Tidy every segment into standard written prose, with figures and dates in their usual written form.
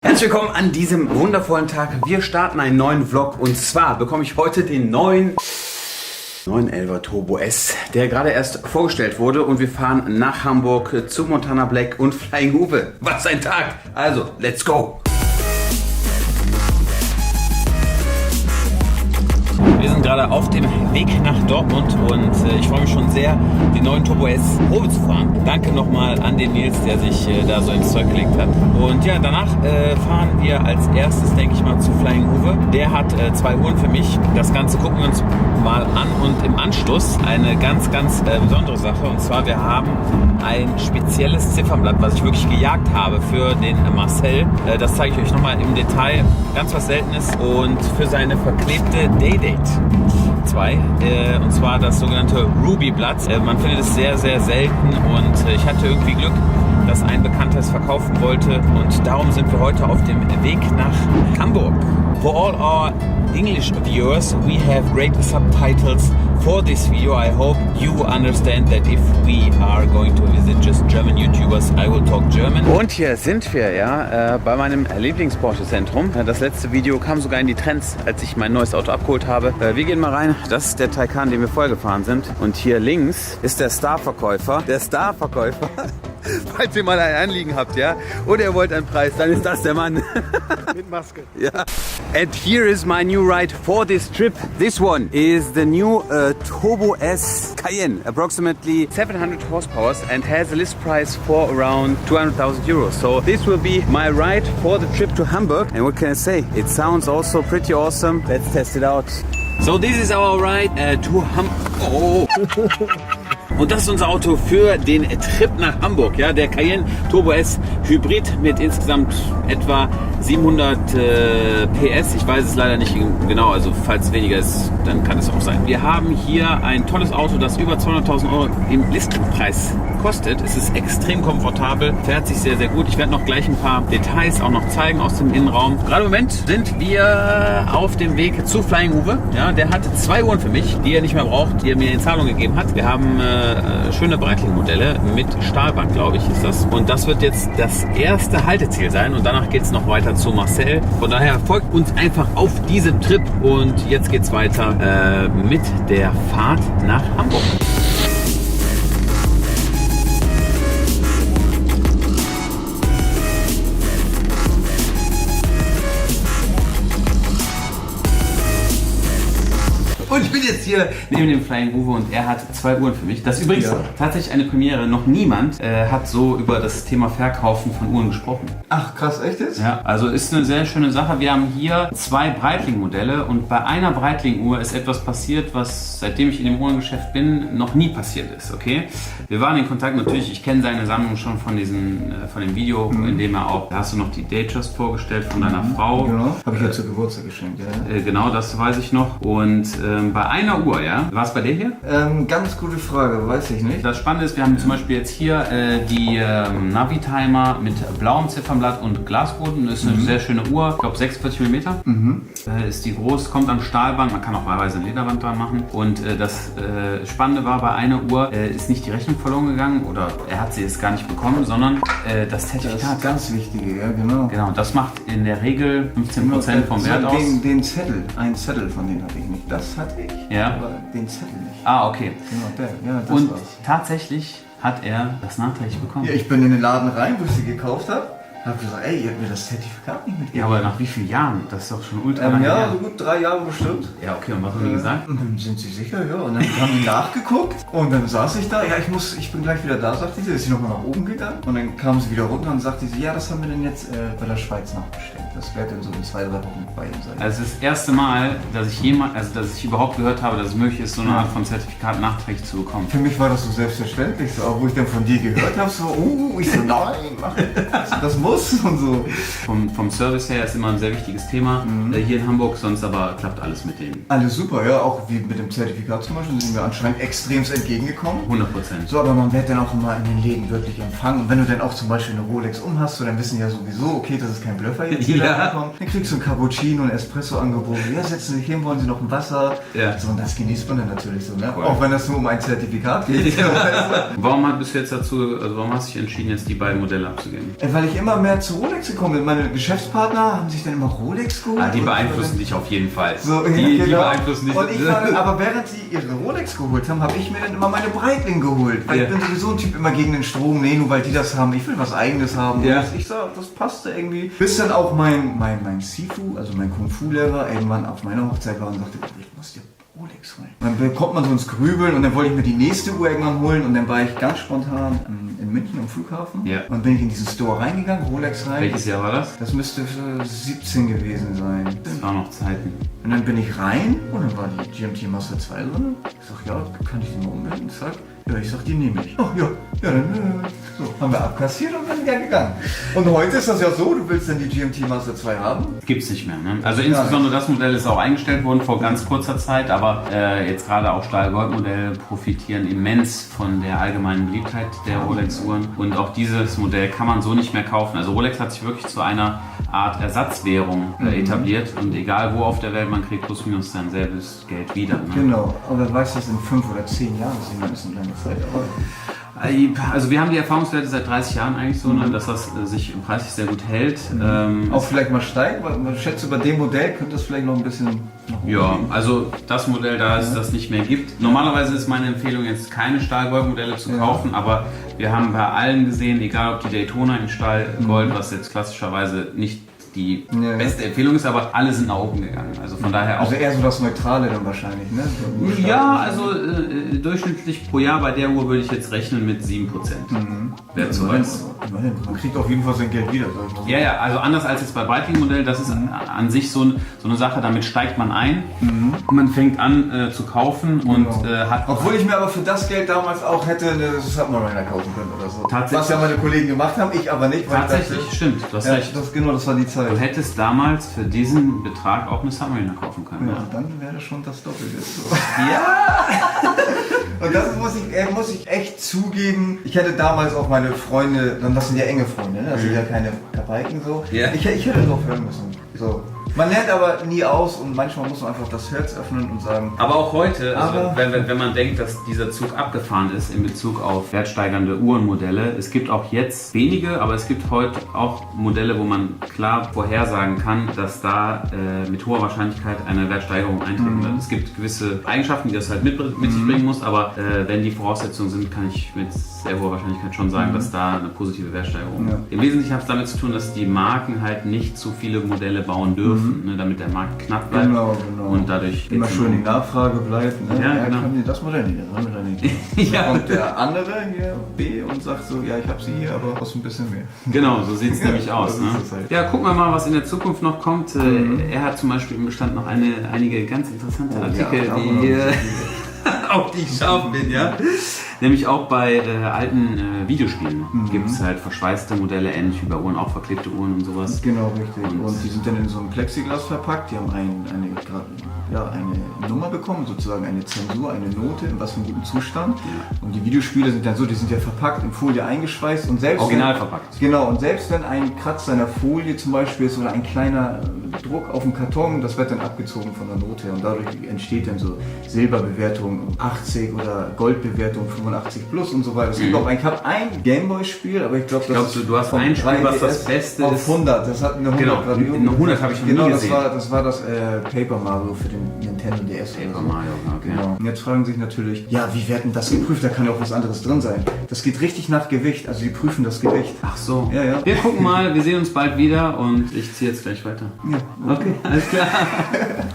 Herzlich willkommen an diesem wundervollen Tag. Wir starten einen neuen Vlog und zwar bekomme ich heute den neuen 911er Turbo S, der gerade erst vorgestellt wurde und wir fahren nach Hamburg zu Montana Black und Flying Uwe. Was ein Tag! Also, let's go! Wir sind gerade auf dem Weg nach Dortmund und ich freue mich schon sehr, den neuen Turbo S Probe zu fahren. Danke nochmal an den Nils, der sich da so ins Zeug gelegt hat. Und ja, danach fahren wir als erstes, denke ich mal, zu Flying Uwe. Der hat 2 Uhren für mich. Das Ganze gucken wir uns mal an und im Anschluss eine ganz besondere Sache. Und zwar, wir haben ein spezielles Ziffernblatt, was ich wirklich gejagt habe für den Marcel. Das zeige ich euch nochmal im Detail. Ganz was Seltenes und für seine verklebte Day-Date 2, und zwar das sogenannte Ruby-Blatt. Man findet es sehr selten und ich hatte irgendwie Glück, dass ein Bekannter es verkaufen wollte und darum sind wir heute auf dem Weg nach Hamburg. For all our English viewers, we have great subtitles for this video. I hope you understand that if we are going to visit just German YouTubers, I will talk German. Und hier sind wir ja bei meinem Lieblings-Porsche-Zentrum. Das letzte Video kam sogar in die Trends, als ich mein neues Auto abgeholt habe. Wir gehen mal rein. Das ist der Taycan, den wir vorher gefahren sind. Und hier links ist der Starverkäufer. Falls ihr mal ein Anliegen habt, ja, und ihr wollt einen Preis, dann ist das der Mann. Mit Maske. Ja. And here is my new ride for this trip. This one is the new Turbo S Cayenne, approximately 700 horsepower and has a list price for around 200,000 euros. So this will be my ride for the trip to Hamburg. And what can I say? It sounds also pretty awesome. Let's test it out. So this is our ride to Hamburg. Oh. Und das ist unser Auto für den Trip nach Hamburg, ja, der Cayenne Turbo S Hybrid mit insgesamt etwa 700 PS. Ich weiß es leider nicht genau, also falls es weniger ist, dann kann es auch sein. Wir haben hier ein tolles Auto, das über 200.000 Euro im Listenpreis kostet. Es ist extrem komfortabel, fährt sich sehr gut. Ich werde noch gleich ein paar Details auch noch zeigen aus dem Innenraum. Gerade im Moment sind wir auf dem Weg zu Flying Uwe. Ja, der hat 2 Uhren für mich, die er nicht mehr braucht, die er mir in Zahlung gegeben hat. Wir haben schöne Breitling-Modelle mit Stahlband, glaube ich, ist das. Und das wird jetzt das erste Halteziel sein und danach geht es noch weiter zu Marcel. Von daher folgt uns einfach auf diesem Trip und jetzt geht es weiter mit der Fahrt nach Hamburg. Und ich bin jetzt hier neben dem Flying Uwe und er hat 2 Uhren für mich. Das ist übrigens tatsächlich eine Premiere. Noch niemand hat so über das Thema Verkaufen von Uhren gesprochen. Ach krass, echt jetzt? Ja, also ist eine sehr schöne Sache. Wir haben hier 2 Breitling-Modelle und bei einer Breitling-Uhr ist etwas passiert, was seitdem ich in dem Uhrengeschäft bin, noch nie passiert ist. Okay? Wir waren in Kontakt natürlich, ich kenne seine Sammlung schon von dem Video, in dem er auch, da hast du noch die Datejust vorgestellt von deiner Frau. Genau, habe ich ja zur Geburtstag geschenkt, ja. Genau, das weiß ich noch. Und bei einer Uhr, ja? War es bei dir hier? Ganz gute Frage, weiß ich nicht. Das Spannende ist, wir haben zum Beispiel jetzt hier die Navi-Timer mit blauem Ziffernblatt und Glasboden. Das ist eine sehr schöne Uhr, ich glaube 46 mm. Ist die groß, kommt am Stahlband, man kann auch wahlweise ein Lederband dran machen. Und das Spannende war, bei einer Uhr ist nicht die Rechnung verloren gegangen oder er hat sie jetzt gar nicht bekommen, sondern das Zertifikat. Das ist ganz wichtige, ja genau. Genau, das macht in der Regel 15% vom Wert aus. Den Zettel, einen Zettel von denen hatte ich nicht. Das hatte ich. Ja. Aber den Zettel nicht. Ah, okay. Genau, der. Ja, das und war's. Tatsächlich hat er das nachträglich bekommen. Ja, ich bin in den Laden rein, wo ich sie gekauft habe. Hab gesagt, ey, ihr habt mir das Zertifikat nicht mitgegeben. Ja, aber nach wie vielen Jahren? Das ist doch schon ultra lange ja, her. so gut 3 Jahre bestimmt. Ja, okay, und was haben die gesagt? Sind Sie sicher? Ja. Und dann haben die nachgeguckt und dann saß ich da. Ja, ich bin gleich wieder da, sagte sie. Ist sie nochmal nach oben gegangen. Und dann kam sie wieder runter und sagte sie, ja, das haben wir denn jetzt bei der Schweiz nachbestellt. Das wird dann so in 2-3 Wochen bei ihm sein. Also das erste Mal, dass ich überhaupt gehört habe, dass es möglich ist, so eine Art von Zertifikat nachträglich zu bekommen. Für mich war das so selbstverständlich, so, aber wo ich dann von dir gehört habe, so, ich so, nein, mach das muss und so. Vom Service her ist immer ein sehr wichtiges Thema hier in Hamburg, sonst aber klappt alles mit denen. Alles super, ja, auch wie mit dem Zertifikat zum Beispiel, sind wir anscheinend extremst entgegengekommen. 100%. So, aber man wird dann auch immer in den Läden wirklich empfangen. Und wenn du dann auch zum Beispiel eine Rolex umhast, so, dann wissen die ja sowieso, okay, das ist kein Blöffer jetzt hier kommt. Dann kriegst du ein Cappuccino, ein Espresso angeboten. Ja, setzen Sie sich hin, wollen Sie noch ein Wasser? Ja. So, und das genießt man dann natürlich so, ne? Cool. Auch wenn das nur um ein Zertifikat geht. Warum hast du dich entschieden, jetzt die beiden Modelle abzugeben? Weil ich immer mehr zu Rolex gekommen. Meine Geschäftspartner haben sich dann immer Rolex geholt. Ah, die beeinflussen dich auf jeden Fall. So, die genau. beeinflussen dich. Und ich war, aber während sie ihre Rolex geholt haben, habe ich mir dann immer meine Breitling geholt. Weil ich bin sowieso ein Typ immer gegen den Strom. Nee, nur weil die das haben. Ich will was Eigenes haben. Ja. Und ich sag, das passte irgendwie. Bis dann auch mein Sifu, also mein Kung-Fu-Lehrer, irgendwann auf meiner Hochzeit war und sagte, ich muss dir Rolex holen. Dann bekommt man so ins Grübeln und dann wollte ich mir die nächste Uhr irgendwann holen und dann war ich ganz spontan in München am Flughafen. Ja. Und bin ich in diesen Store reingegangen, Rolex rein. Welches Jahr war das? Das müsste für 17 gewesen sein. Das waren noch Zeiten. Und dann bin ich rein und dann war die GMT Master 2 drin. Ich sag, ja, kann ich die mal umwenden? Zack. Ja, ich sag, die nehme ich. Oh, ja, dann so, haben wir abkassiert und sind ja gegangen. Und heute ist das ja so, du willst dann die GMT Master 2 haben? Gibt's nicht mehr, ne? Also insbesondere das Modell ist auch eingestellt worden vor ganz kurzer Zeit, aber jetzt gerade auch Stahl-Gold-Modelle profitieren immens von der allgemeinen Beliebtheit der Rolex-Uhren und auch dieses Modell kann man so nicht mehr kaufen. Also Rolex hat sich wirklich zu einer Art Ersatzwährung etabliert und egal wo auf der Welt, man kriegt plus minus sein selbes Geld wieder. Ne? Genau, aber wer weiß das in 5 oder 10 Jahren, das ist immer eine lange Zeit. Aber also wir haben die Erfahrungswerte seit 30 Jahren eigentlich so, ne, dass das sich preislich sehr gut hält. auch vielleicht mal steigt, weil man schätzt, bei dem Modell könnte das vielleicht noch ein bisschen... Ja, also das Modell, da es das nicht mehr gibt. Normalerweise ist meine Empfehlung jetzt keine Stahlgold-Modelle zu kaufen, aber wir haben bei allen gesehen, egal ob die Daytona in Stahlgold, was jetzt klassischerweise nicht die beste Empfehlung ist, aber alle sind nach oben gegangen. Also von daher auch. Also eher so das Neutrale dann wahrscheinlich, ne? So ja, also durchschnittlich pro Jahr bei der Uhr würde ich jetzt rechnen mit 7%. Wer zu weiß. Man kriegt auf jeden Fall sein Geld wieder. Ja, ja, also anders als jetzt bei Breitling-Modell, das ist an sich so eine Sache, damit steigt man ein, man fängt an zu kaufen und hat... Obwohl ich mir aber für das Geld damals auch hätte eine Submariner kaufen können oder so. Tatsächlich. Was ja meine Kollegen gemacht haben, ich aber nicht. Weil Tatsächlich, ich dachte, stimmt, du hast ja, recht. Das war die Zeit. Du hättest damals für diesen Betrag auch eine Submariner kaufen können. Ja, Ja. dann wäre das schon das Doppelte. Ja! Und das muss ich echt zugeben. Ich hätte damals auch meine Freunde, das sind ja enge Freunde, ne? Das sind ja keine Kapaiken so. Ja. Ich hätte drauf hören müssen. So. Man lernt aber nie aus und manchmal muss man einfach das Herz öffnen und sagen. Aber auch heute, also wenn man denkt, dass dieser Zug abgefahren ist in Bezug auf wertsteigernde Uhrenmodelle, es gibt auch jetzt wenige, aber es gibt heute auch Modelle, wo man klar vorhersagen kann, dass da mit hoher Wahrscheinlichkeit eine Wertsteigerung eintreten wird. Es gibt gewisse Eigenschaften, die das halt mit sich bringen muss, aber wenn die Voraussetzungen sind, kann ich mit sehr hoher Wahrscheinlichkeit schon sagen, dass da eine positive Wertsteigerung ist. Im Wesentlichen hat es damit zu tun, dass die Marken halt nicht zu viele Modelle bauen dürfen. Ne, damit der Markt knapp bleibt. Genau. Und dadurch immer schön die Nachfrage bleibt. Ne? Ja, genau. Können die das Modell nicht, das haben wir da nicht. Ja. Dann kommt der andere hier, B, und sagt so, ja, ich habe sie hier, aber kostet ein bisschen mehr. Genau, so sieht es nämlich aus. Ne? Halt. Ja, gucken wir mal, was in der Zukunft noch kommt. Er hat zum Beispiel im Bestand noch einige ganz interessante Artikel, auf die ich scharf bin, ja. Nämlich auch bei alten Videospielen gibt es halt verschweißte Modelle, ähnlich wie bei Uhren, auch verklebte Uhren und sowas. Genau, richtig. Und die sind dann in so einem Plexiglas verpackt. Die haben eine Nummer bekommen, sozusagen eine Zensur, eine Note, in was für einem guten Zustand. Ja. Und die Videospiele sind dann so, die sind ja verpackt, in Folie eingeschweißt und selbst... Original verpackt. Genau, und selbst wenn ein Kratzer einer Folie zum Beispiel ist oder ein kleiner Druck auf dem Karton, das wird dann abgezogen von der Note und dadurch entsteht dann so Silberbewertung 80 oder Goldbewertung 85 plus und so weiter. Es gibt auch ich habe ein Gameboy-Spiel, aber ich glaube, du hast ein Spiel, was das Beste auf ist. 100, das hat eine 100 Genau, eine 100 habe ich noch nie gesehen. Das war das Paper Mario für den Nintendo DS. Paper Mario, okay. Genau. Und jetzt fragen sich natürlich, ja, wie wird denn das geprüft? Da kann ja auch was anderes drin sein. Das geht richtig nach Gewicht, also die prüfen das Gewicht. Ach so. Ja, ja. Wir gucken mal, wir sehen uns bald wieder und ich ziehe jetzt gleich weiter. Ja. Okay, alles klar.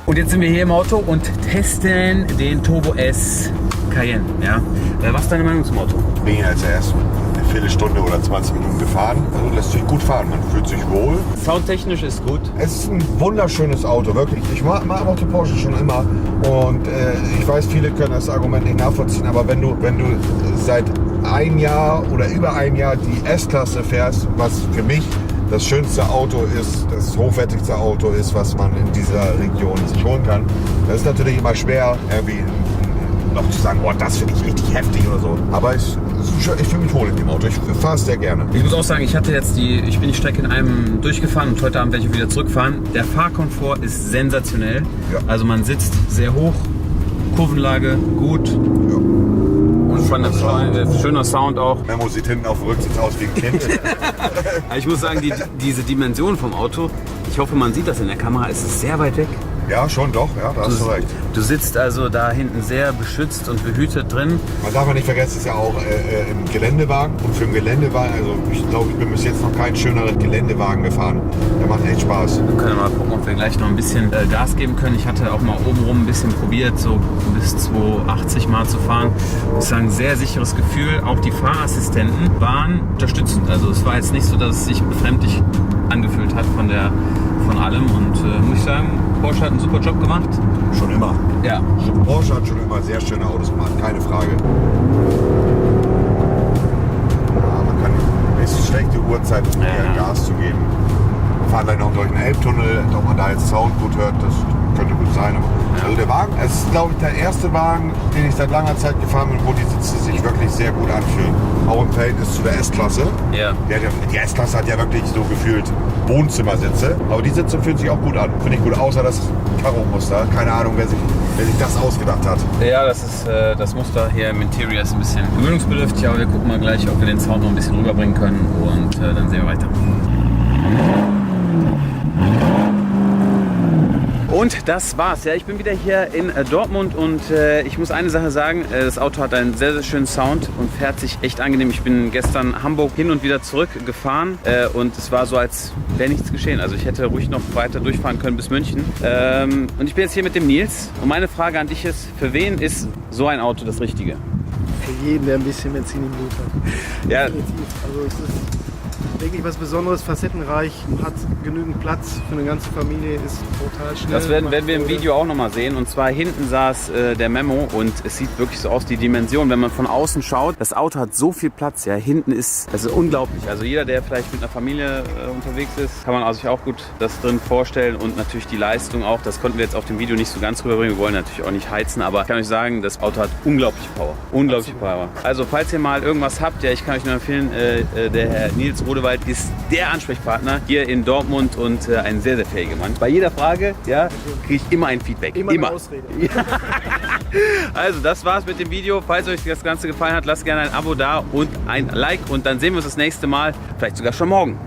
Und jetzt sind wir hier im Auto und testen den Turbo S Cayenne. Ja. Was ist deine Meinung zum Auto? Bin jetzt erst eine Viertelstunde oder 20 Minuten gefahren. Also lässt sich gut fahren, man fühlt sich wohl. Soundtechnisch ist gut. Es ist ein wunderschönes Auto, wirklich. Ich mag auch die Porsche schon immer. Und ich weiß, viele können das Argument nicht nachvollziehen, aber wenn du seit ein Jahr oder über ein Jahr die S-Klasse fährst, was für mich das schönste Auto ist, das hochwertigste Auto ist, was man in dieser Region sich holen kann. Das ist natürlich immer schwer, irgendwie noch zu sagen, boah, das finde ich richtig heftig oder so. Aber ich fühle mich wohl in dem Auto. Ich fahre es sehr gerne. Ich muss auch sagen, ich bin die Strecke in einem durchgefahren und heute Abend werde ich wieder zurückfahren. Der Fahrkomfort ist sensationell. Ja. Also man sitzt sehr hoch, Kurvenlage gut. Ja. Und von der schöner Sound auch. Memo sieht hinten auf dem Rücksitz aus wie ein Kind. Ich muss sagen, diese Dimension vom Auto, ich hoffe, man sieht das in der Kamera, es ist sehr weit weg. Ja, schon doch, ja, da hast du recht. Du sitzt also da hinten sehr beschützt und behütet drin. Man darf ja nicht vergessen, es ist ja auch im Geländewagen. Und für einen Geländewagen, also ich glaube, ich bin bis jetzt noch keinen schöneren Geländewagen gefahren. Der macht echt Spaß. Wir können mal gucken, ob wir gleich noch ein bisschen Gas geben können. Ich hatte auch mal obenrum ein bisschen probiert, so bis 280 Mal zu fahren. Ich muss sagen, sehr sicheres Gefühl. Auch die Fahrassistenten waren unterstützend. Also es war jetzt nicht so, dass es sich befremdlich angefühlt hat von allem. Und muss ich sagen, Porsche hat einen super Job gemacht. Schon immer. Ja. Porsche hat schon immer sehr schöne Autos gemacht, keine Frage. Ja, man kann ist schlechte Uhrzeit, um hier Gas zu geben. Wir fahren gleich noch durch den Elbtunnel, ob man da jetzt Sound gut hört, das könnte gut sein. Aber also der Wagen, es ist glaube ich der erste Wagen, den ich seit langer Zeit gefahren bin, wo die Sitze sich wirklich sehr gut anfühlen. Auch im Verhältnis zu der S-Klasse. Ja. Die S-Klasse hat ja wirklich so gefühlt Wohnzimmersitze, aber die Sitze fühlen sich auch gut an. Finde ich gut, außer das Karo-Muster. Keine Ahnung, wer sich das ausgedacht hat. Ja, das Muster hier im Interior ist ein bisschen gewöhnungsbedürftig, aber wir gucken mal gleich, ob wir den Sound noch ein bisschen rüberbringen können und dann sehen wir weiter. Und das war's. Ja, ich bin wieder hier in Dortmund und ich muss eine Sache sagen, das Auto hat einen sehr, sehr schönen Sound und fährt sich echt angenehm. Ich bin gestern Hamburg hin und wieder zurück gefahren und es war so, als wäre nichts geschehen. Also ich hätte ruhig noch weiter durchfahren können bis München. Und ich bin jetzt hier mit dem Nils und meine Frage an dich ist, für wen ist so ein Auto das Richtige? Für jeden, der ein bisschen Benzin im Blut hat. Ja. Definitiv. Also es ist wirklich was Besonderes, facettenreich, hat genügend Platz für eine ganze Familie, ist total schnell. Das werden wir im Video auch nochmal sehen. Und zwar hinten saß der Memo und es sieht wirklich so aus, die Dimension, wenn man von außen schaut. Das Auto hat so viel Platz, ja, hinten ist, das ist unglaublich. Also jeder, der vielleicht mit einer Familie unterwegs ist, kann man sich auch gut das drin vorstellen und natürlich die Leistung auch. Das konnten wir jetzt auf dem Video nicht so ganz rüberbringen. Wir wollen natürlich auch nicht heizen, aber ich kann euch sagen, das Auto hat unglaublich Power. Unglaublich Power. Also falls ihr mal irgendwas habt, ja, ich kann euch nur empfehlen, der Herr Nils Rodewald ist der Ansprechpartner hier in Dortmund und ein sehr, sehr fähiger Mann. Bei jeder Frage, ja, kriege ich immer ein Feedback. Immer eine Ausrede. Also das war's mit dem Video. Falls euch das Ganze gefallen hat, lasst gerne ein Abo da und ein Like und dann sehen wir uns das nächste Mal, vielleicht sogar schon morgen.